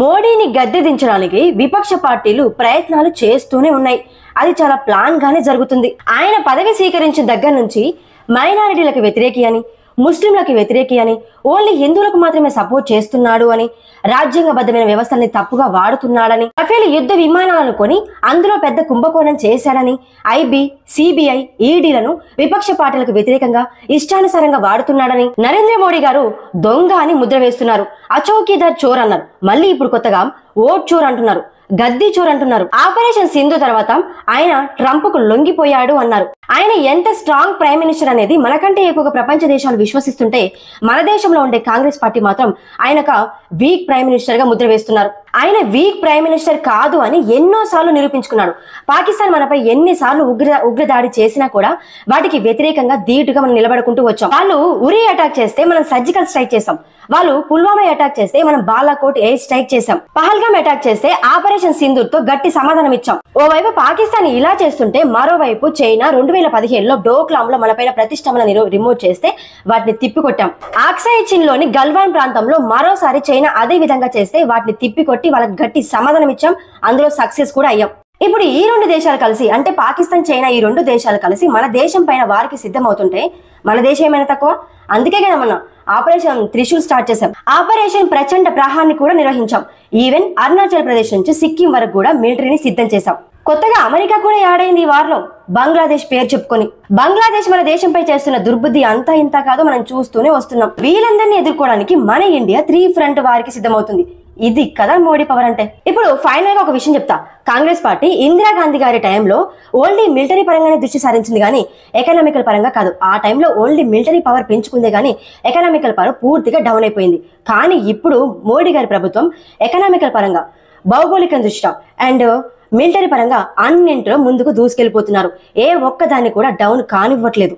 మోడీని గద్దె దించడానికి విపక్ష పార్టీలు ప్రయత్నాలు చేస్తూనే ఉన్నాయి. అది చాలా ప్లాన్ గానే జరుగుతుంది. ఆయన పదవి స్వీకరించిన దగ్గర నుంచి మైనారిటీలకు వ్యతిరేకి అని, ముస్లింలకు వ్యతిరేకి అని, ఓన్లీ హిందువులకు మాత్రమే సపోర్ట్ చేస్తున్నాడు అని, రాజ్యాంగబద్ధమైన వ్యవస్థల్ని తప్పుగా వాడుతున్నాడని, రఫేల్ యుద్ధ విమానాలను కొని అందులో పెద్ద కుంభకోణం చేశాడని, ఐబీ, సిబిఐ, ఈడీలను విపక్ష పార్టీలకు వ్యతిరేకంగా ఇష్టానుసారంగా వాడుతున్నాడని నరేంద్ర మోడీ గారు దొంగ అని ముద్ర వేస్తున్నారు. అచౌకీదార్ చోర్ అన్నారు. మళ్ళీ ఇప్పుడు కొత్తగా ఓట్ చోర్ అంటున్నారు, గద్దీ చోర్ అంటున్నారు. ఆపరేషన్ సింధు తర్వాత ఆయన ట్రంప్ కు లొంగిపోయాడు అన్నారు. ఆయన ఎంత స్ట్రాంగ్ ప్రైమ్ మినిస్టర్ అనేది మనకంటే ఎక్కువగా ప్రపంచ దేశాలు విశ్వసిస్తుంటే, మన దేశంలో ఉండే కాంగ్రెస్ పార్టీ మాత్రం ఆయనక వీక్ ప్రైమ్ మినిస్టర్ గా ముద్ర వేస్తున్నారు. ఆయన వీక్ ప్రైమ్ మినిస్టర్ కాదు అని ఎన్నోసార్లు నిరూపించుకున్నాడు. పాకిస్తాన్ మనపై ఎన్నిసార్లు ఉగ్రదాడి చేసినా కూడా వాటికి వ్యతిరేకంగా ధీటుగా మనం నిలబడుకుంటూ వచ్చాం. వాళ్ళు ఉరి అటాక్ చేస్తే మనం సర్జికల్ స్ట్రైక్ చేసాం. వాళ్ళు పుల్వామా అటాక్ చేస్తే మనం బాలాకోట్ ఎయిర్ స్ట్రైక్ చేసాం. పహల్గామ్ అటాక్ చేస్తే ఆపరేషన్ సింధూర్ తో గట్టి సమాధానం ఇచ్చాం. ఓవైపు పాకిస్తాన్ ఇలా చేస్తుంటే, మరోవైపు చైనా 2015లో డోక్లాం లో మనపైన ప్రతిష్టంభన రిమూవ్ చేస్తే వాటిని తిప్పికొట్టాం. ఆక్సాయి చిన్ లోని గల్వాన్ ప్రాంతంలో మరోసారి చైనా అదే విధంగా చేస్తే వాటిని తిప్పికొట్టి వాళ్ళకి గట్టి సమాధానం ఇచ్చాం. అందులో సక్సెస్ కూడా అయ్యాం. ఇప్పుడు ఈ రెండు దేశాలు కలిసి, అంటే పాకిస్తాన్, చైనా, ఈ రెండు దేశాలు కలిసి మన దేశం పైన వారికి సిద్ధమవుతుంటే మన దేశం ఏమైనా తక్కువ? అందుకే కదా మనం ఆపరేషన్ త్రిశూల్ స్టార్ట్ చేశాం. ఆపరేషన్ ప్రచండ ప్రహార్ని కూడా నిర్వహించాం. ఈవెన్ అరుణాచల్ ప్రదేశ్ నుంచి సిక్కిం వరకు కూడా మిలిటరీని సిద్ధం చేశాం. కొత్తగా అమెరికా కూడా యాడ్ అయింది ఈ వార్లో, బంగ్లాదేశ్ పేరు చెప్పుకొని. బంగ్లాదేశ్ మన దేశంపై చేస్తున్న దుర్బుద్ధి అంతా ఇంత కాదు, మనం చూస్తూనే వస్తున్నాం. వీళ్ళందరినీ ఎదుర్కోవడానికి మన ఇండియా 3 ఫ్రంట్ వారికి సిద్ధమవుతుంది. ఇది కదా మోడీ పవర్ అంటే. ఇప్పుడు ఫైనల్ గా ఒక విషయం చెప్తా. కాంగ్రెస్ పార్టీ ఇందిరాగాంధీ గారి టైంలో ఓన్లీ మిలిటరీ పరంగానే దృష్టి సారించింది కానీ ఎకనామికల్ పరంగా కాదు. ఆ టైంలో ఓన్లీ మిలిటరీ పవర్ పెంచుకుందే కానీ ఎకనామికల్ పవర్ పూర్తిగా డౌన్ అయిపోయింది. కానీ ఇప్పుడు మోడీ గారి ప్రభుత్వం ఎకనామికల్ పరంగా, భౌగోళిక దృష్ట్యా అండ్ మిలిటరీ పరంగా అన్నింటిలో ముందుకు దూసుకెళ్లిపోతున్నారు. ఏ ఒక్కదాన్ని కూడా డౌన్ కానివ్వట్లేదు.